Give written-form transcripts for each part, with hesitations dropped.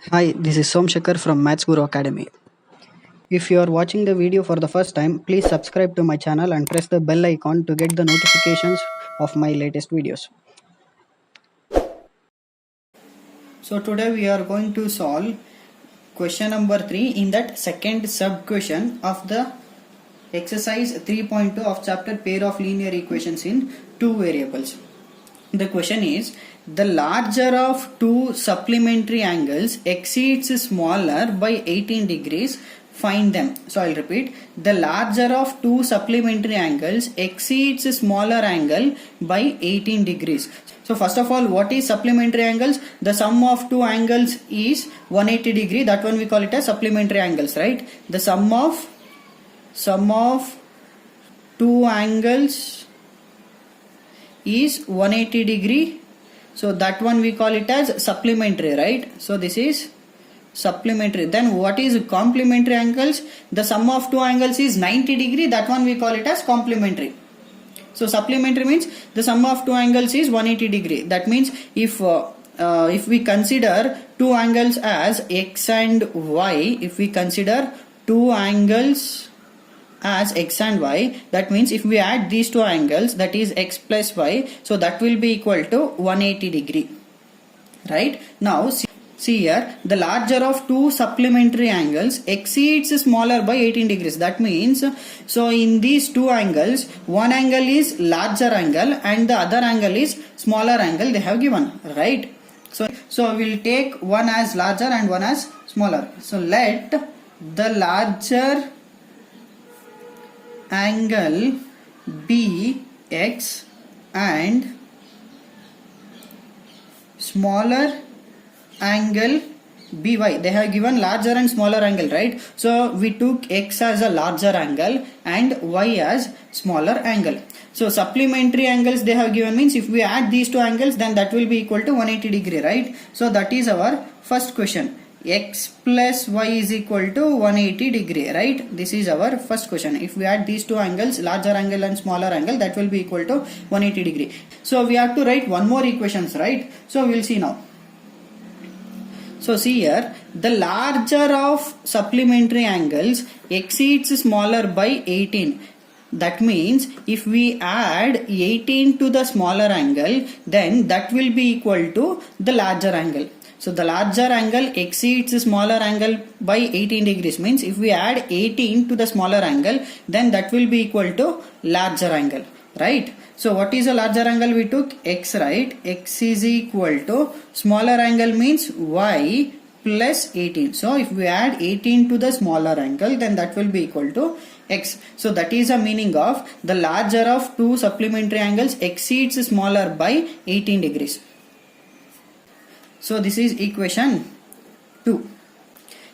Hi, this is Somshakar from Maths Guru Academy. If you are watching the video for the first time, please subscribe to my channel and press the bell icon to get the notifications of my latest videos. So today we are going to solve question number 3 in that second sub question of the exercise 3.2 of chapter pair of linear equations in two variables. The question is, the larger of two supplementary angles exceeds smaller by 18 degrees, find them. So I'll repeat, the larger of two supplementary angles exceeds smaller angle by 18 degrees. So first of all, what is supplementary angles? The sum of two angles is 180 degree, that one we call it as supplementary angles, right? The sum of two angles is 180 degree, so that one we call it as supplementary, right? So this is supplementary. Then what is complementary angles? The sum of two angles is 90 degree, that one we call it as complementary. So supplementary means the sum of two angles is 180 degree. That means if we consider two angles as x and y, if we consider two angles as x and y, that means if we add these two angles, that is x plus y, so that will be equal to 180 degree, right? Now see here, the larger of two supplementary angles exceeds smaller by 18 degrees. That means, so in these two angles, one angle is larger angle and the other angle is smaller angle they have given, right? So we'll take one as larger and one as smaller. So let the larger angle be x and smaller angle be y. They have given larger and smaller angle, right? So we took x as a larger angle and y as smaller angle. So supplementary angles they have given means if we add these two angles, then that will be equal to 180 degree, right? So that is our first question. X plus y is equal to 180 degree, right? This is our first question. If we add these two angles, larger angle and smaller angle, that will be equal to 180 degree. So we have to write one more equations, right? So we'll see now. So see here, the larger of supplementary angles exceeds smaller by 18. That means if we add 18 to the smaller angle, then that will be equal to the larger angle. So the larger angle exceeds the smaller angle by 18 degrees, means if we add 18 to the smaller angle, then that will be equal to larger angle, right? So what is a larger angle? We took x, right? X is equal to smaller angle means y plus 18. So if we add 18 to the smaller angle, then that will be equal to x. So that is the meaning of the larger of two supplementary angles exceeds smaller by 18 degrees. So this is equation 2.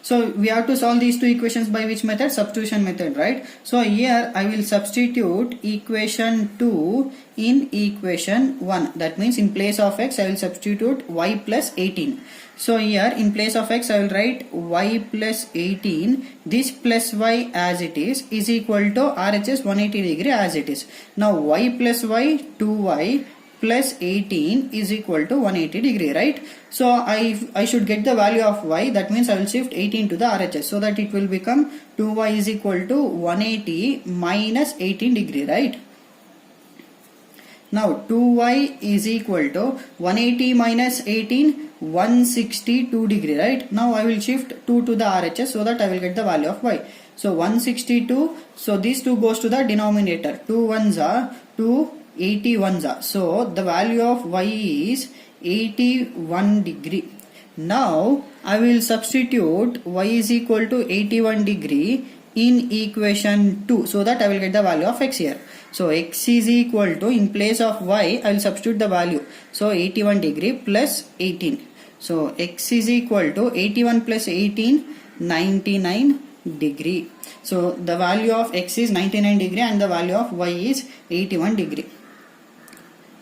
So we have to solve these two equations by which method? Substitution method, right? So here I will substitute equation 2 in equation 1. That means in place of x I will substitute y plus 18. So here in place of x I will write y plus 18. This plus y as it is equal to RHS 180 degree as it is. Now y plus y 2y plus 18 is equal to 180 degree, right? So I should get the value of y, that means I will shift 18 to the RHS, so that it will become 2y is equal to 180 minus 18 degree, right? Now 2y is equal to 180 minus 18, 162 degree, right? Now I will shift 2 to the RHS so that I will get the value of y. So 162, so these 2 goes to the denominator, 2 ones are 2, 81s are. So the value of y is 81 degree. Now I will substitute y is equal to 81 degree in equation 2 so that I will get the value of x here. So x is equal to, in place of y I will substitute the value. So 81 degree plus 18. So x is equal to 81 plus 18, 99 degree. So the value of x is 99 degree and the value of y is 81 degree.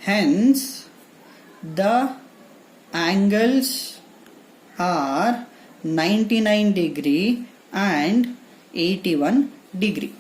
Hence, the angles are 99 degree and 81 degree.